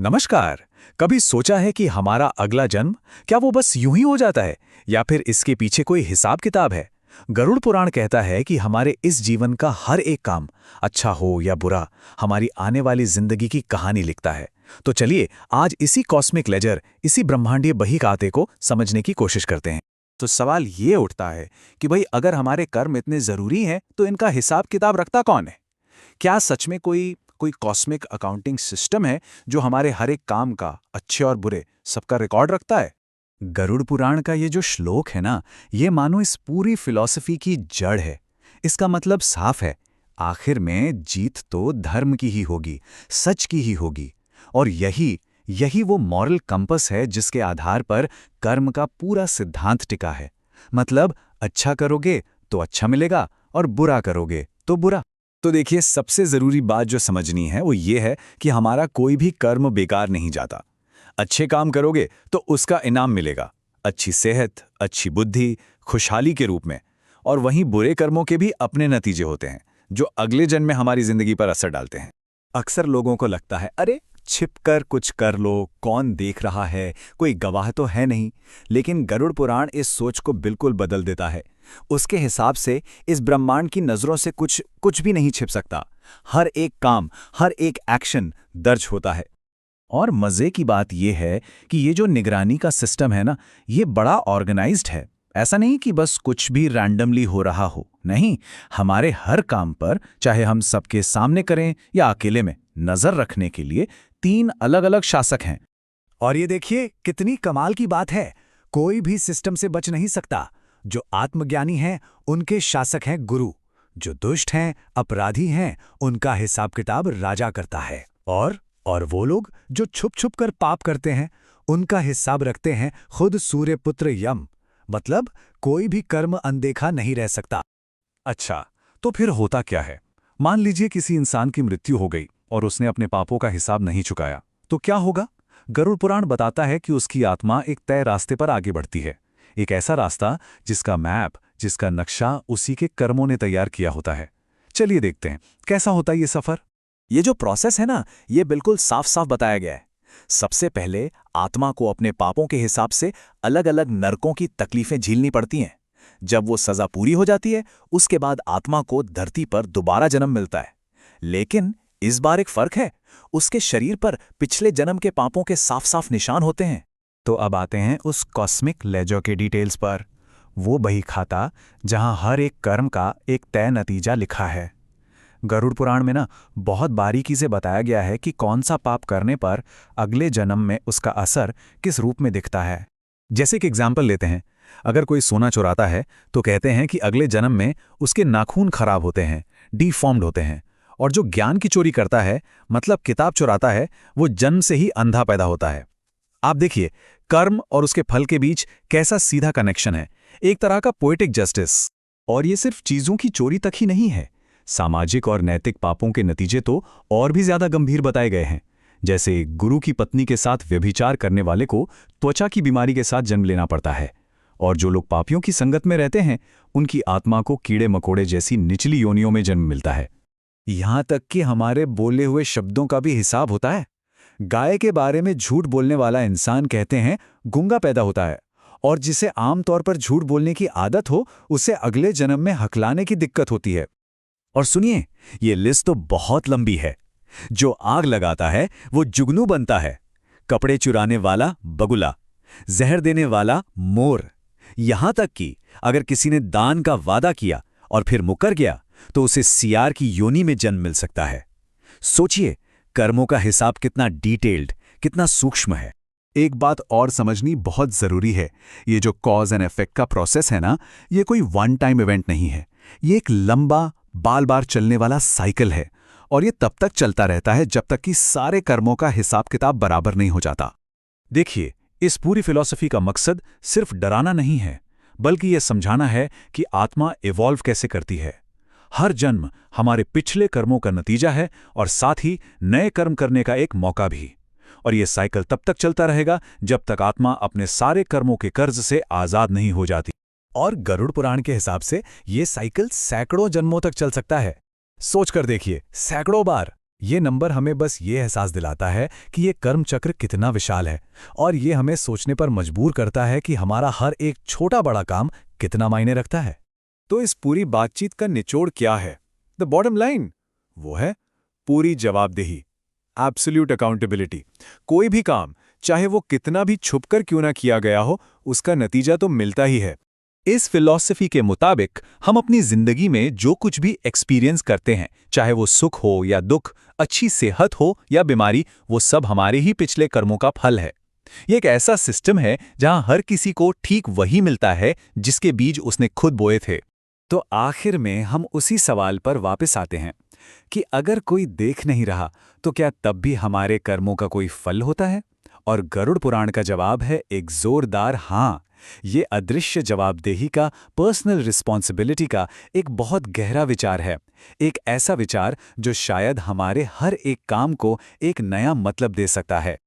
नमस्कार। कभी सोचा है कि हमारा अगला जन्म क्या वो बस यूं ही हो जाता है या फिर इसके पीछे कोई हिसाब किताब है। गरुड़ पुराण कहता है कि हमारे इस जीवन का हर एक काम, अच्छा हो या बुरा, हमारी आने वाली जिंदगी की कहानी लिखता है। तो चलिए आज इसी कॉस्मिक लेजर, इसी ब्रह्मांडीय बहीखाते को समझने की कोशिश करते हैं। तो सवाल ये उठता है कि भाई अगर हमारे कर्म इतने जरूरी हैं तो इनका हिसाब किताब रखता कौन है? क्या सच में कोई कोई कॉस्मिक अकाउंटिंग सिस्टम है जो हमारे हर एक काम का, अच्छे और बुरे, सबका रिकॉर्ड रखता है? गरुड़ पुराण का ये जो श्लोक है ना, ये मानो इस पूरी फिलॉसफी की जड़ है। इसका मतलब साफ है, आखिर में जीत तो धर्म की ही होगी, सच की ही होगी। और यही यही वो मॉरल कंपस है जिसके आधार पर कर्म का पूरा सिद्धांत टिका है। मतलब अच्छा करोगे तो अच्छा मिलेगा और बुरा करोगे तो बुरा। तो देखिए, सबसे जरूरी बात जो समझनी है वो ये है कि हमारा कोई भी कर्म बेकार नहीं जाता। अच्छे काम करोगे तो उसका इनाम मिलेगा, अच्छी सेहत, अच्छी बुद्धि, खुशहाली के रूप में। और वहीं बुरे कर्मों के भी अपने नतीजे होते हैं जो अगले जन्म में हमारी जिंदगी पर असर डालते हैं। अक्सर लोगों को लगता है, अरे छिपकर कुछ कर लो, कौन देख रहा है, कोई गवाह तो है नहीं। लेकिन गरुड़ पुराण इस सोच को बिल्कुल बदल देता है। उसके हिसाब से इस ब्रह्मांड की नजरों से कुछ भी नहीं छिप सकता। हर एक काम, हर एक एक्शन दर्ज होता है। और मजे की बात यह है कि ये जो निगरानी का सिस्टम है ना, ये बड़ा ऑर्गेनाइज्ड है। ऐसा नहीं कि बस कुछ भी रैंडमली हो रहा हो। नहीं, हमारे हर काम पर, चाहे हम सबके सामने करें या अकेले में, नजर रखने के लिए 3 अलग अलग शासक हैं। और ये देखिए कितनी कमाल की बात है, कोई भी सिस्टम से बच नहीं सकता। जो आत्मज्ञानी हैं उनके शासक हैं गुरु, जो दुष्ट हैं, अपराधी हैं, उनका हिसाब किताब राजा करता है। और वो लोग जो छुप छुप कर पाप करते हैं, उनका हिसाब रखते हैं खुद सूर्यपुत्र यम। मतलब कोई भी कर्म अनदेखा नहीं रह सकता। अच्छा, तो फिर होता क्या है? मान लीजिए किसी इंसान की मृत्यु हो गई और उसने अपने पापों का हिसाब नहीं चुकाया, तो क्या होगा? गरुड़ पुराण बताता है कि उसकी आत्मा एक तय रास्ते पर आगे बढ़ती है। एक ऐसा रास्ता जिसका मैप, जिसका नक्शा उसी के कर्मों ने तैयार किया होता है। चलिए देखते हैं कैसा होता है ये सफर। ये जो प्रोसेस है ना, ये बिल्कुल साफ साफ बताया गया है। सबसे पहले आत्मा को अपने पापों के हिसाब से अलग अलग नरकों की तकलीफें झेलनी पड़ती हैं। जब वो सजा पूरी हो जाती है, उसके बाद आत्मा को धरती पर दोबारा जन्म मिलता है। लेकिन इस बार एक फर्क है, उसके शरीर पर पिछले जन्म के पापों के साफ साफ निशान होते हैं। तो अब आते हैं उस कॉस्मिक लेजर के डिटेल्स पर। वो बहीखाता जहां हर एक कर्म का एक तय नतीजा लिखा है। गरुड़ पुराण में ना बहुत बारीकी से बताया गया है कि कौन सा पाप करने पर अगले जन्म में उसका असर किस रूप में दिखता है। जैसे कि एग्जाम्पल लेते हैं, अगर कोई सोना चुराता है तो कहते हैं कि अगले जन्म में उसके नाखून खराब होते हैं, डिफॉर्म्ड होते हैं। और जो ज्ञान की चोरी करता है, मतलब किताब चुराता है, वो जन्म से ही अंधा पैदा होता है। आप देखिए, कर्म और उसके फल के बीच कैसा सीधा कनेक्शन है, एक तरह का पोएटिक जस्टिस। और ये सिर्फ चीजों की चोरी तक ही नहीं है, सामाजिक और नैतिक पापों के नतीजे तो और भी ज्यादा गंभीर बताए गए हैं। जैसे गुरु की पत्नी के साथ व्यभिचार करने वाले को त्वचा की बीमारी के साथ जन्म लेना पड़ता है। और जो लोग पापियों की संगत में रहते हैं, उनकी आत्मा को कीड़े मकोड़े जैसी निचली योनियों में जन्म मिलता है। यहां तक कि हमारे बोले हुए शब्दों का भी हिसाब होता है। गाय के बारे में झूठ बोलने वाला इंसान कहते हैं गूंगा पैदा होता है, और जिसे आमतौर पर झूठ बोलने की आदत हो, उसे अगले जन्म में हकलाने की दिक्कत होती है। और सुनिए, ये लिस्ट तो बहुत लंबी है। जो आग लगाता है वो जुगनू बनता है, कपड़े चुराने वाला बगुला, जहर देने वाला मोर। यहां तक कि अगर किसी ने दान का वादा किया और फिर मुकर गया तो उसे सियार की योनि में जन्म मिल सकता है। सोचिए, कर्मों का हिसाब कितना डिटेल्ड, कितना सूक्ष्म है। एक बात और समझनी बहुत जरूरी है, ये जो कॉज एंड इफेक्ट का प्रोसेस है ना, ये कोई वन टाइम इवेंट नहीं है। ये एक लंबा, बार बार चलने वाला साइकिल है। और ये तब तक चलता रहता है जब तक कि सारे कर्मों का हिसाब किताब बराबर नहीं हो जाता। देखिए, इस पूरी फिलॉसफी का मकसद सिर्फ डराना नहीं है, बल्कि यह समझाना है कि आत्मा इवॉल्व कैसे करती है। हर जन्म हमारे पिछले कर्मों का नतीजा है और साथ ही नए कर्म करने का एक मौका भी। और यह साइकिल तब तक चलता रहेगा जब तक आत्मा अपने सारे कर्मों के कर्ज से आजाद नहीं हो जाती। और गरुड़ पुराण के हिसाब से ये साइकिल सैकड़ों जन्मों तक चल सकता है। सोचकर देखिए, सैकड़ों बार। ये नंबर हमें बस ये एहसास दिलाता है कि ये कर्म चक्र कितना विशाल है, और ये हमें सोचने पर मजबूर करता है कि हमारा हर एक छोटा बड़ा काम कितना मायने रखता है। तो इस पूरी बातचीत का निचोड़ क्या है? द बॉटम लाइन वो है पूरी जवाबदेही, एब्सोल्यूट अकाउंटेबिलिटी। कोई भी काम, चाहे वो कितना भी छुपकर क्यों ना किया गया हो, उसका नतीजा तो मिलता ही है। इस फिलॉसफी के मुताबिक हम अपनी जिंदगी में जो कुछ भी एक्सपीरियंस करते हैं, चाहे वो सुख हो या दुख, अच्छी सेहत हो या बीमारी, वो सब हमारे ही पिछले कर्मों का फल है। ये एक ऐसा सिस्टम है जहां हर किसी को ठीक वही मिलता है जिसके बीज उसने खुद बोए थे। तो आखिर में हम उसी सवाल पर वापस आते हैं कि अगर कोई देख नहीं रहा तो क्या तब भी हमारे कर्मों का कोई फल होता है? और गरुड़ पुराण का जवाब है एक जोरदार हाँ। ये अदृश्य जवाबदेही का, पर्सनल रिस्पॉन्सिबिलिटी का एक बहुत गहरा विचार है। एक ऐसा विचार जो शायद हमारे हर एक काम को एक नया मतलब दे सकता है।